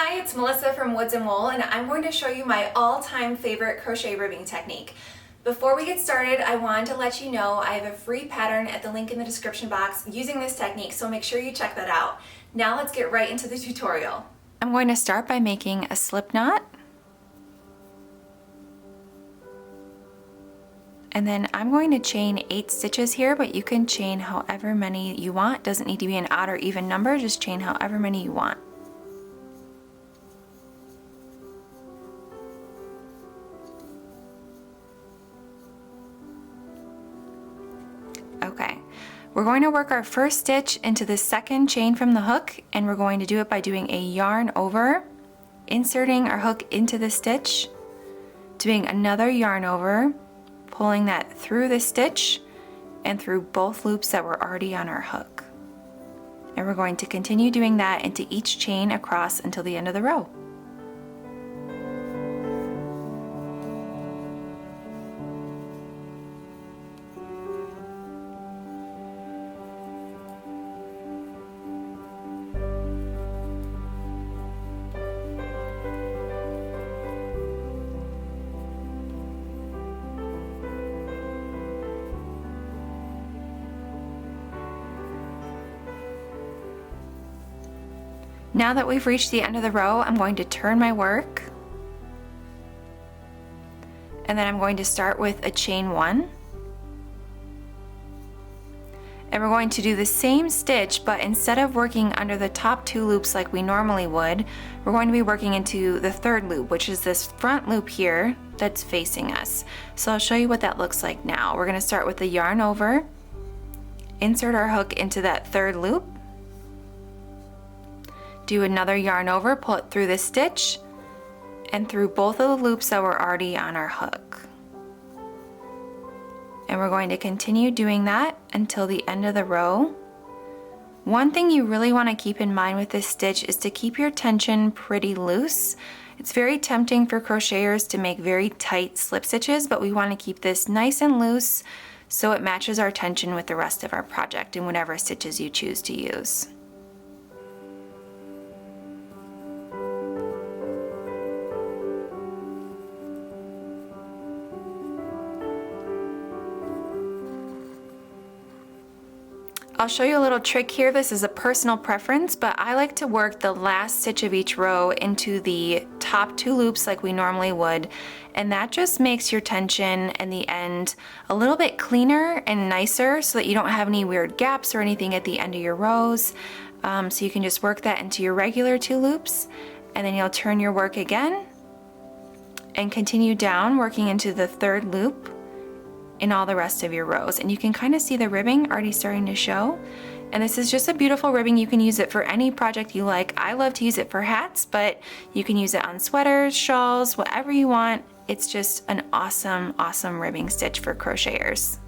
Hi, it's Melissa from Woods & Wool, and I'm going to show you my all-time favorite crochet ribbing technique. Before we get started, I wanted to let you know I have a free pattern at the link in the description box using this technique, so make sure you check that out. Now let's get right into the tutorial. I'm going to start by making a slip knot. And then I'm going to chain 8 stitches here, but you can chain however many you want. It doesn't need to be an odd or even number, just chain however many you want. Okay, we're going to work our first stitch into the second chain from the hook, and we're going to do it by doing a yarn over, inserting our hook into the stitch, doing another yarn over, pulling that through the stitch and through both loops that were already on our hook. And we're going to continue doing that into each chain across until the end of the row. Now that we've reached the end of the row, I'm going to turn my work, and then I'm going to start with a chain 1, and we're going to do the same stitch, but instead of working under the top 2 loops like we normally would, we're going to be working into the 3rd loop, which is this front loop here that's facing us. So I'll show you what that looks like now. We're going to start with the yarn over, insert our hook into that 3rd loop, do another yarn over, pull it through the stitch and through both of the loops that were already on our hook. And we're going to continue doing that until the end of the row. One thing you really want to keep in mind with this stitch is to keep your tension pretty loose. It's very tempting for crocheters to make very tight slip stitches, but we want to keep this nice and loose so it matches our tension with the rest of our project in whatever stitches you choose to use. I'll show you a little trick here. This is a personal preference, but I like to work the last stitch of each row into the top 2 loops like we normally would, and that just makes your tension and the end a little bit cleaner and nicer so that you don't have any weird gaps or anything at the end of your rows. So you can just work that into your regular 2 loops, and then you'll turn your work again and continue down working into the 3rd loop in all the rest of your rows. And you can kind of see the ribbing already starting to show. And this is just a beautiful ribbing. You can use it for any project you like. I love to use it for hats, but you can use it on sweaters, shawls, whatever you want. It's just an awesome, awesome ribbing stitch for crocheters.